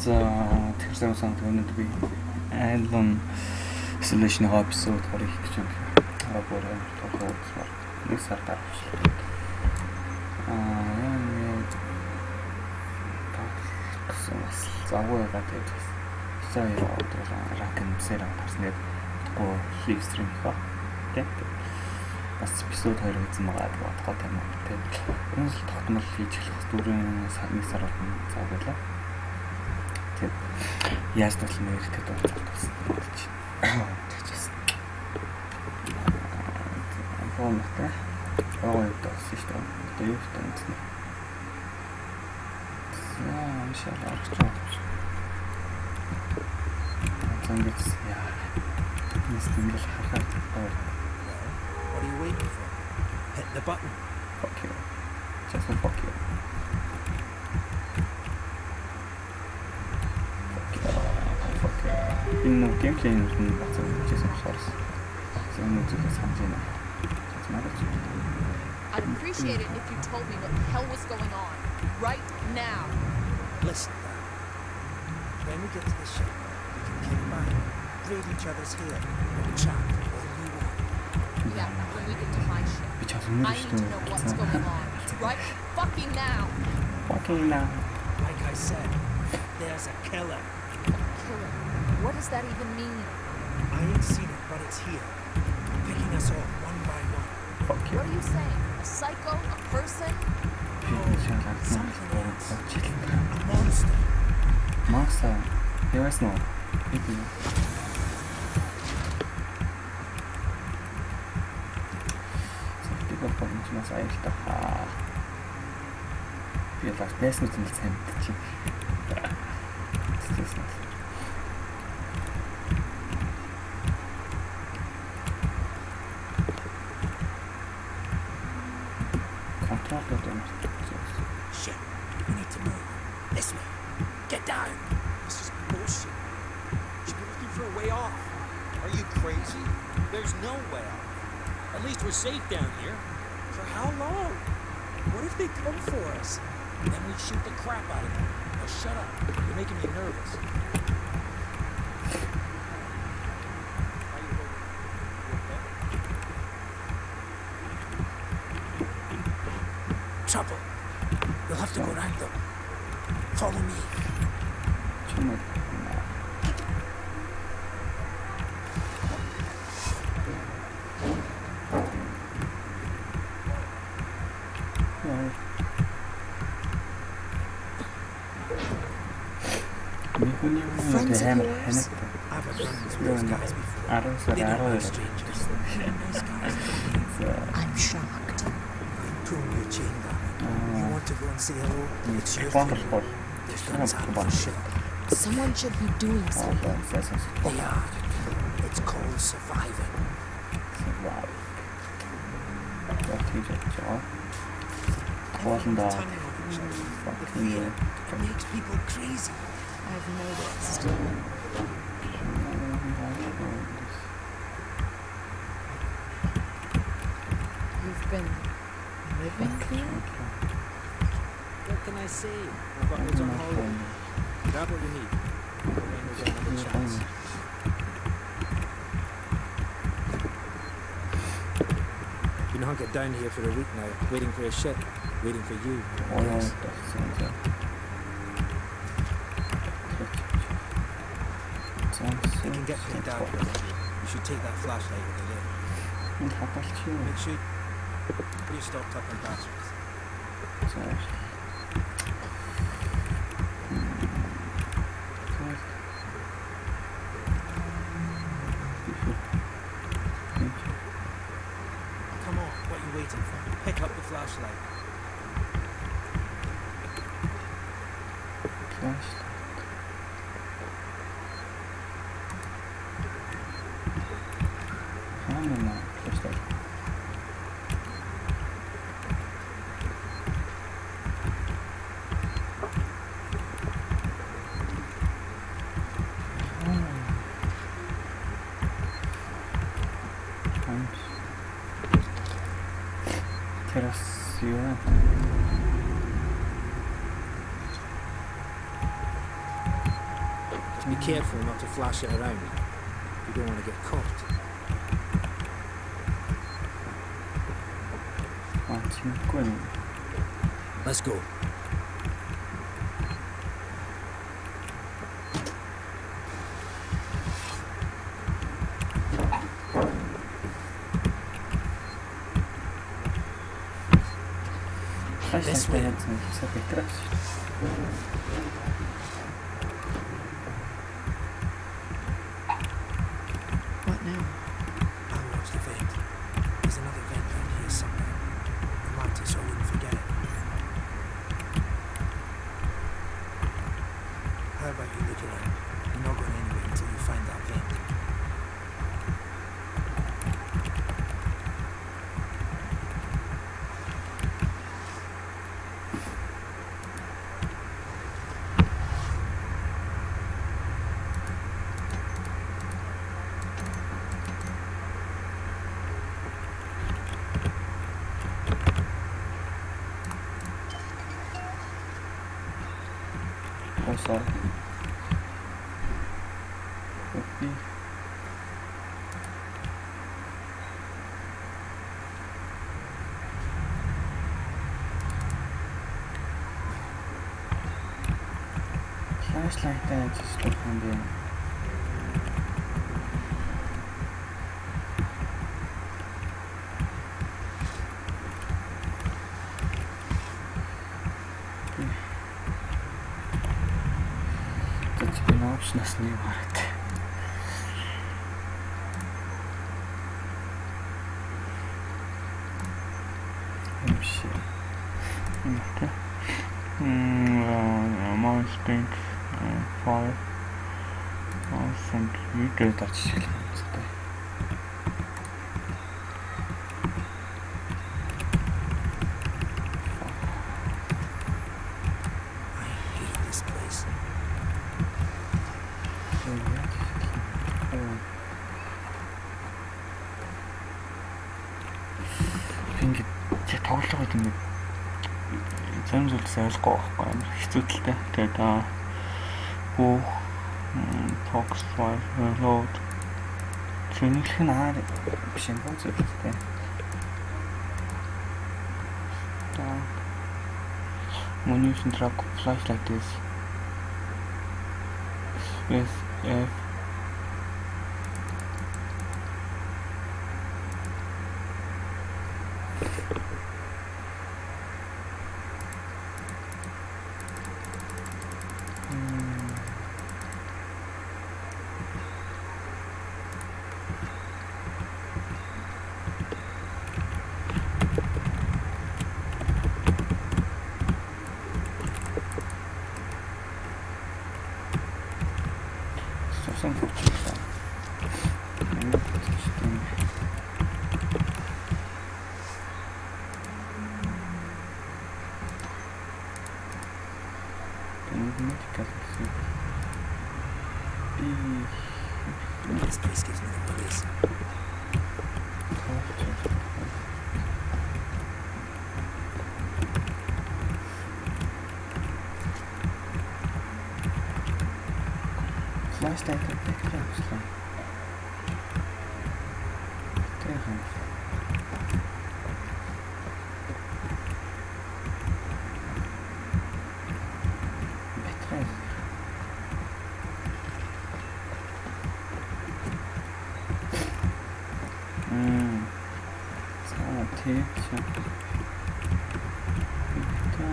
За тэр сайн санагдав өнөөдөр би Alien Isolation episode гаргах гэж байна. Бүр тоохоор нэг сар гаргачихлаа. Гэсэн завгүй гадаг. Сайн яваад ранк нэмсээр гарснээр гоо лив стрим хаа. Тэг. Бас эпизод 2 үзэн байгаа бодгоо тийм үү. Тэг. Энэ л тогтмол хийж эхлэх дөрөв сарны сар болно зав байлаа. Тэг. Яаж тул нэртэй дууссан бодож байна. Тэгчихсэн. Бомбтай. Ойдос шүү дээ. Одоо юу гэдэг нь. Иншалlah аргач байна. Зангиц яа. Инстинкт харахад байна. What are you waiting for? Hit the button. Fuck you. Just fuck you. Fuck you. Энэ геймплей нь бацаа хийсэн болохоор зөв үзүүлэх санаж байна. I'd appreciate it if you told me what the hell was going on right now. Listen, when we get to the ship, we can kick back, braid each other's hair, and chat all you want. Yeah, when we get to my ship. I need to know what's going on right fucking now. Fucking now. Like I said, there's a killer. Killer. What does that even mean? I ain't seen it, but it's here, picking us off one by one. Fuck you. What are you saying? A psycho? A person? Something else. A monster. Monster. There is no. Нас аялдаа. Би бас байсан юм сайн мэдчих. Стеснэс. Контрол гэдэг юм. Shit. We need to move. This way. Get down. This is bullshit. Should be looking for a way off. Are you crazy? There's no way out. At least we're safe down here. For how long? What if they come for us? Then we shoot the crap out of them. Now shut up. You're making me nervous. Trouble. You'll have to go around them. Follow me. Friends of yours? I've run into those guys before. They don't like strangers. Nice guys. I'm shocked. Pull your chain down. You want to go and say hello? It's your fault. There's guns out for shit. Someone should be doing something. They are. It's called surviving. It makes people crazy. I've noticed. You've been living here? What can I say? My buttons on hold. Grab what you need. Then we'll get another chance. Been hunkered down here for a week now, waiting for a ship, waiting for you. Yes. We can get picked out. You should take that flashlight over there. Make sure you're stocked up on batteries. Come on, what are you waiting for? Pick up the flashlight. Terasıyor. Be careful not to flash it around. You don't want to get caught. Чимгүй юм. Let's go. This way. Sa Petrax. What now? I'll watch the vent. There's another vent down here somewhere. I marked it so I wouldn't forget it. How about you look around? You're not going anywhere until you find that vent. Oh, sorry. Okay. Flashlight-тай ажиллах юм бэ? Нас не варят. Вообще. Okay. Monster 5. Awesome. Видео тарчил. Тоглож байгаа юм. Зарим зүйлс ойлгохгүй байхгүй юм. Хэцүүтэй. Тэгээд бүх Fox File Reload Зэнийх нь аа биш юм уу зүйлтэй. Munition truck flashlight is space F. Совсем получится. This place gives me the willies. Flashlight Petrax. За тийм. Та